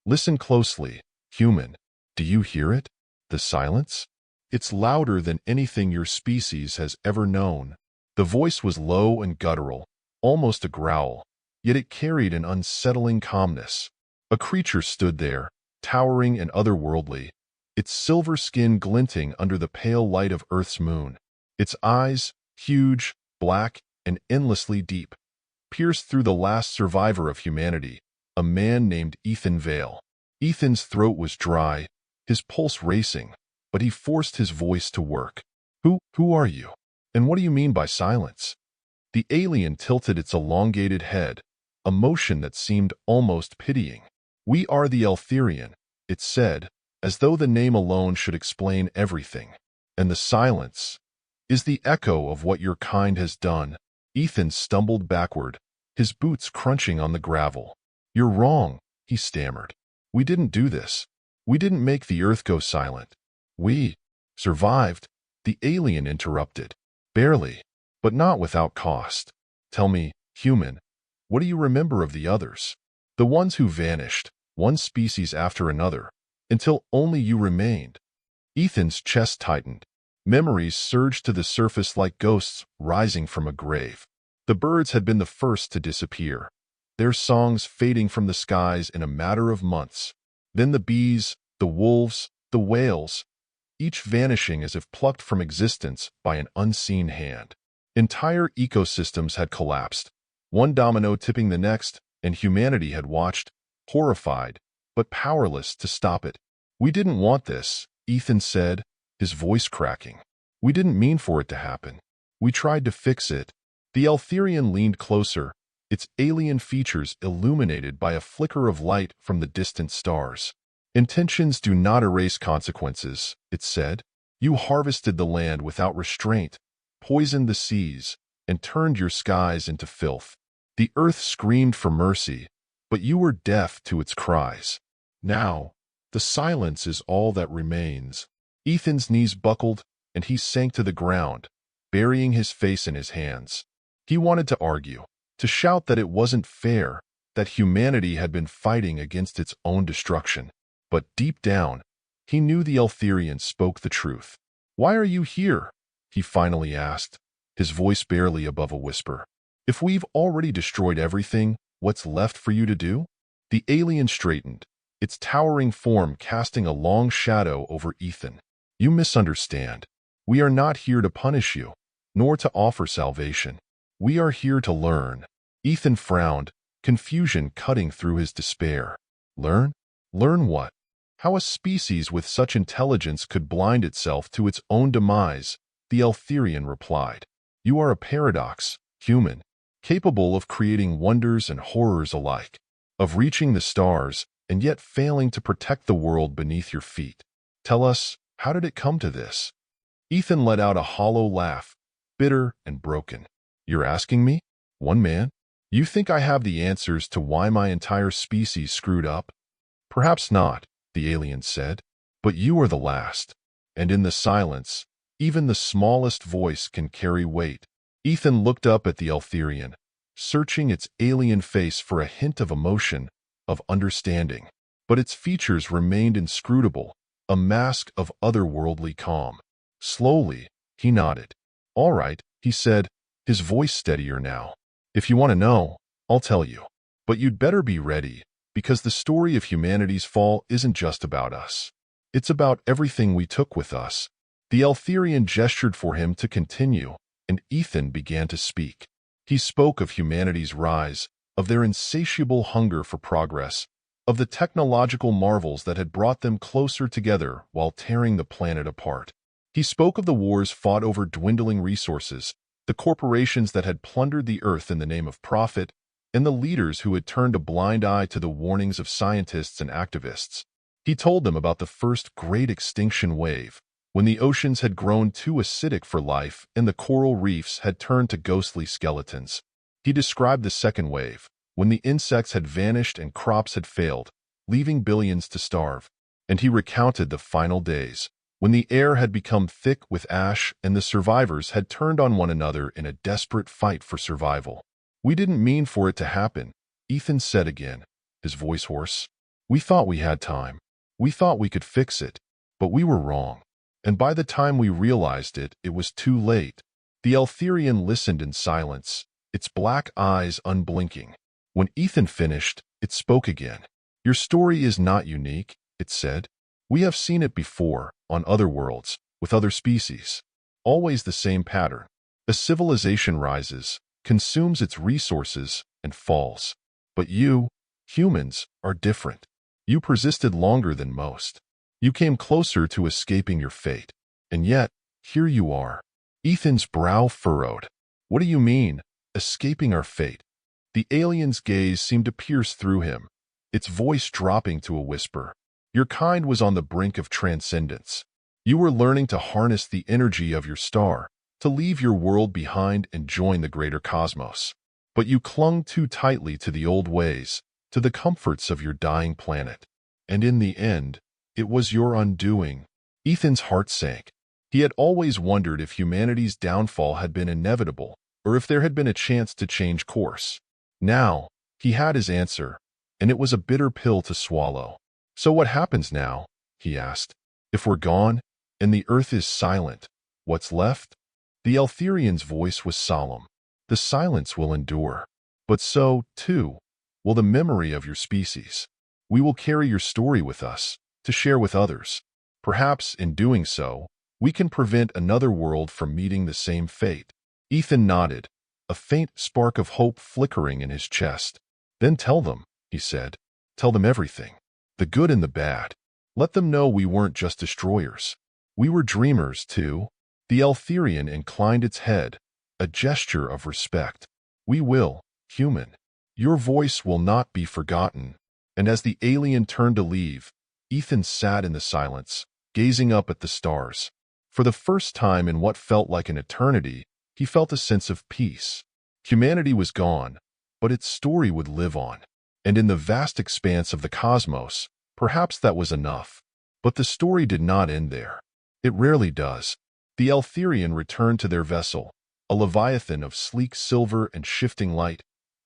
Listen closely, human. Do you hear it? The silence? It's louder than anything your species has ever known. The voice was low and guttural, almost a growl, yet it carried an unsettling calmness. A creature stood there, towering and otherworldly, its silver skin glinting under the pale light of Earth's moon. Its eyes, huge, black, and endlessly deep, pierced through the last survivor of humanity, a man named Ethan Vale. Ethan's throat was dry, his pulse racing, but he forced his voice to work. Who are you? And what do you mean by silence? The alien tilted its elongated head, a motion that seemed almost pitying. We are the Eltherian, it said, as though the name alone should explain everything. And the silence is the echo of what your kind has done. Ethan stumbled backward, his boots crunching on the gravel. You're wrong, he stammered. We didn't do this. We didn't make the earth go silent. We survived, the alien interrupted. Barely, but not without cost. Tell me, human, what do you remember of the others? The ones who vanished, one species after another, until only you remained. Ethan's chest tightened. Memories surged to the surface like ghosts rising from a grave. The birds had been the first to disappear, their songs fading from the skies in a matter of months. Then the bees, the wolves, the whales, each vanishing as if plucked from existence by an unseen hand. Entire ecosystems had collapsed, one domino tipping the next, and humanity had watched, horrified, but powerless to stop it. We didn't want this, Ethan said, his voice cracking. We didn't mean for it to happen. We tried to fix it. The Eltherian leaned closer, its alien features illuminated by a flicker of light from the distant stars. Intentions do not erase consequences, it said. You harvested the land without restraint, poisoned the seas, and turned your skies into filth. The earth screamed for mercy, but you were deaf to its cries. Now, the silence is all that remains. Ethan's knees buckled, and he sank to the ground, burying his face in his hands. He wanted to argue, to shout that it wasn't fair, that humanity had been fighting against its own destruction. But deep down, he knew the Eltherian spoke the truth. Why are you here? He finally asked, his voice barely above a whisper. If we've already destroyed everything, what's left for you to do? The alien straightened, its towering form casting a long shadow over Ethan. You misunderstand. We are not here to punish you, nor to offer salvation. We are here to learn. Ethan frowned, confusion cutting through his despair. Learn? Learn what? How a species with such intelligence could blind itself to its own demise, the Eltherian replied. You are a paradox, human, capable of creating wonders and horrors alike, of reaching the stars and yet failing to protect the world beneath your feet. Tell us, how did it come to this? Ethan let out a hollow laugh, bitter and broken. You're asking me? One man? You think I have the answers to why my entire species screwed up? Perhaps not, the alien said, but you are the last. And in the silence, even the smallest voice can carry weight. Ethan looked up at the Eltherian, searching its alien face for a hint of emotion, of understanding. But its features remained inscrutable, a mask of otherworldly calm. Slowly, he nodded. All right, he said, his voice steadier now. If you want to know, I'll tell you. But you'd better be ready, because the story of humanity's fall isn't just about us. It's about everything we took with us. The Eltherian gestured for him to continue, and Ethan began to speak. He spoke of humanity's rise, of their insatiable hunger for progress, of the technological marvels that had brought them closer together while tearing the planet apart. He spoke of the wars fought over dwindling resources, the corporations that had plundered the earth in the name of profit, and the leaders who had turned a blind eye to the warnings of scientists and activists. He told them about the first great extinction wave, when the oceans had grown too acidic for life and the coral reefs had turned to ghostly skeletons. He described the second wave, when the insects had vanished and crops had failed, leaving billions to starve. And he recounted the final days, when the air had become thick with ash and the survivors had turned on one another in a desperate fight for survival. We didn't mean for it to happen, Ethan said again, his voice hoarse. We thought we had time. We thought we could fix it, but we were wrong. And by the time we realized it, it was too late. The Eltherian listened in silence, its black eyes unblinking. When Ethan finished, it spoke again. Your story is not unique, it said. We have seen it before, on other worlds, with other species. Always the same pattern. A civilization rises, consumes its resources, and falls. But you, humans, are different. You persisted longer than most. You came closer to escaping your fate. And yet, here you are. Ethan's brow furrowed. What do you mean, escaping our fate? The alien's gaze seemed to pierce through him, its voice dropping to a whisper. Your kind was on the brink of transcendence. You were learning to harness the energy of your star, to leave your world behind and join the greater cosmos. But you clung too tightly to the old ways, to the comforts of your dying planet. And in the end, it was your undoing. Ethan's heart sank. He had always wondered if humanity's downfall had been inevitable, or if there had been a chance to change course. Now, he had his answer, and it was a bitter pill to swallow. So what happens now? He asked. If we're gone, and the earth is silent, what's left? The Eltherian's voice was solemn. The silence will endure. But so, too, will the memory of your species. We will carry your story with us, to share with others. Perhaps, in doing so, we can prevent another world from meeting the same fate. Ethan nodded, a faint spark of hope flickering in his chest. Then tell them, he said. Tell them everything. The good and the bad. Let them know we weren't just destroyers. We were dreamers, too. The Eltherian inclined its head, a gesture of respect. We will, human. Your voice will not be forgotten. And as the alien turned to leave, Ethan sat in the silence, gazing up at the stars. For the first time in what felt like an eternity, he felt a sense of peace. Humanity was gone, but its story would live on. And in the vast expanse of the cosmos, perhaps that was enough. But the story did not end there. It rarely does. The Eltherian returned to their vessel, a leviathan of sleek silver and shifting light,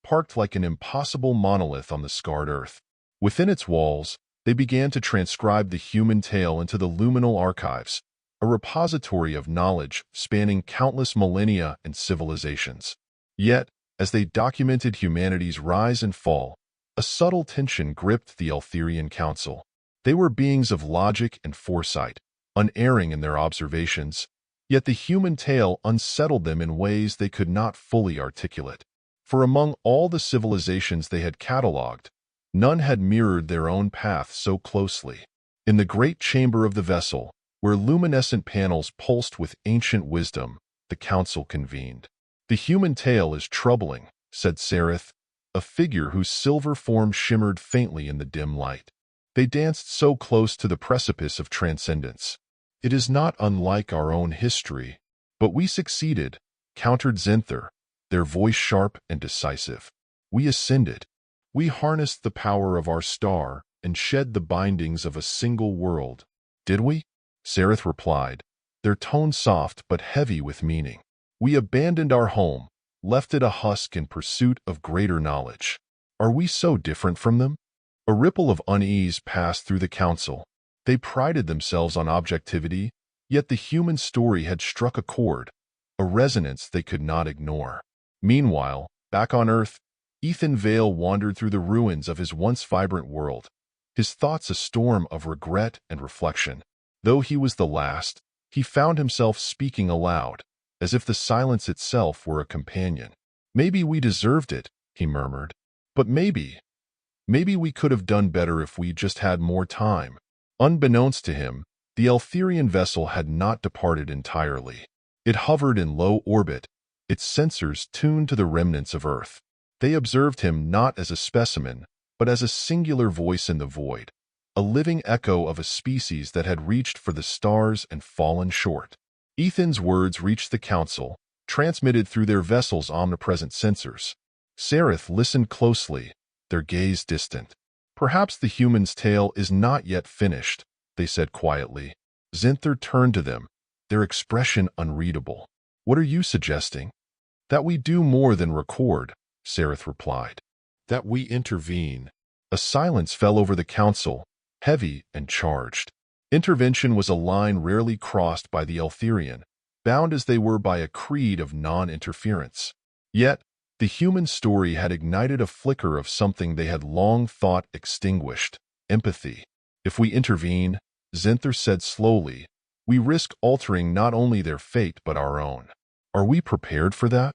parked like an impossible monolith on the scarred earth. Within its walls, they began to transcribe the human tale into the luminal archives, a repository of knowledge spanning countless millennia and civilizations. Yet, as they documented humanity's rise and fall, a subtle tension gripped the Eltherian Council. They were beings of logic and foresight, unerring in their observations, yet the human tale unsettled them in ways they could not fully articulate. For among all the civilizations they had catalogued, none had mirrored their own path so closely. In the great chamber of the vessel, where luminescent panels pulsed with ancient wisdom, the council convened. The human tale is troubling, said Sereth, a figure whose silver form shimmered faintly in the dim light. They danced so close to the precipice of transcendence. It is not unlike our own history. But we succeeded, countered Zenther, their voice sharp and decisive. We ascended. We harnessed the power of our star and shed the bindings of a single world. Did we? Sereth replied, their tone soft but heavy with meaning. We abandoned our home, left it a husk in pursuit of greater knowledge. Are we so different from them? A ripple of unease passed through the council. They prided themselves on objectivity, yet the human story had struck a chord, a resonance they could not ignore. Meanwhile, back on Earth, Ethan Vale wandered through the ruins of his once vibrant world, his thoughts a storm of regret and reflection. Though he was the last, he found himself speaking aloud, as if the silence itself were a companion. Maybe we deserved it, he murmured. But maybe we could have done better if we just had more time. Unbeknownst to him, the Eltherian vessel had not departed entirely. It hovered in low orbit, its sensors tuned to the remnants of Earth. They observed him not as a specimen, but as a singular voice in the void, a living echo of a species that had reached for the stars and fallen short. Ethan's words reached the council, transmitted through their vessel's omnipresent sensors. Sereth listened closely, their gaze distant. Perhaps the human's tale is not yet finished, they said quietly. Zenther turned to them, their expression unreadable. What are you suggesting? That we do more than record, Sereth replied. That we intervene. A silence fell over the council, heavy and charged. Intervention was a line rarely crossed by the Eltherian, bound as they were by a creed of non-interference. Yet, the human story had ignited a flicker of something they had long thought extinguished: empathy. If we intervene, Zenther said slowly, we risk altering not only their fate but our own. Are we prepared for that?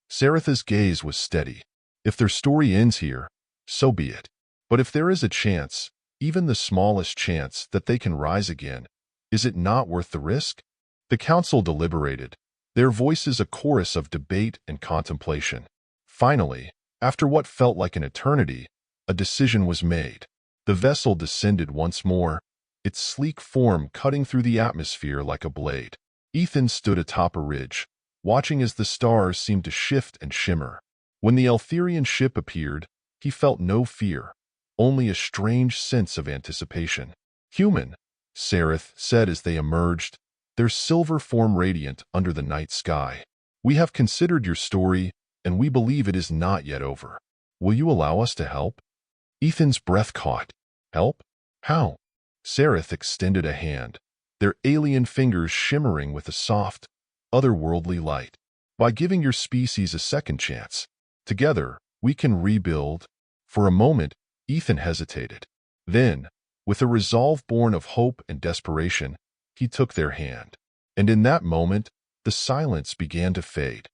Saratha's gaze was steady. If their story ends here, so be it. But if there is a chance, even the smallest chance, that they can rise again, is it not worth the risk? The council deliberated, their voices a chorus of debate and contemplation. Finally, after what felt like an eternity, a decision was made. The vessel descended once more, its sleek form cutting through the atmosphere like a blade. Ethan stood atop a ridge, watching as the stars seemed to shift and shimmer. When the Eltherian ship appeared, he felt no fear, only a strange sense of anticipation. "Human," Sareth said as they emerged, their silver form radiant under the night sky. "We have considered your story, and we believe it is not yet over. Will you allow us to help?" Ethan's breath caught. "Help? How?" Sareth extended a hand, their alien fingers shimmering with a soft, otherworldly light. "By giving your species a second chance. Together, we can rebuild." For a moment, Ethan hesitated. Then, with a resolve born of hope and desperation, he took their hand. And in that moment, the silence began to fade.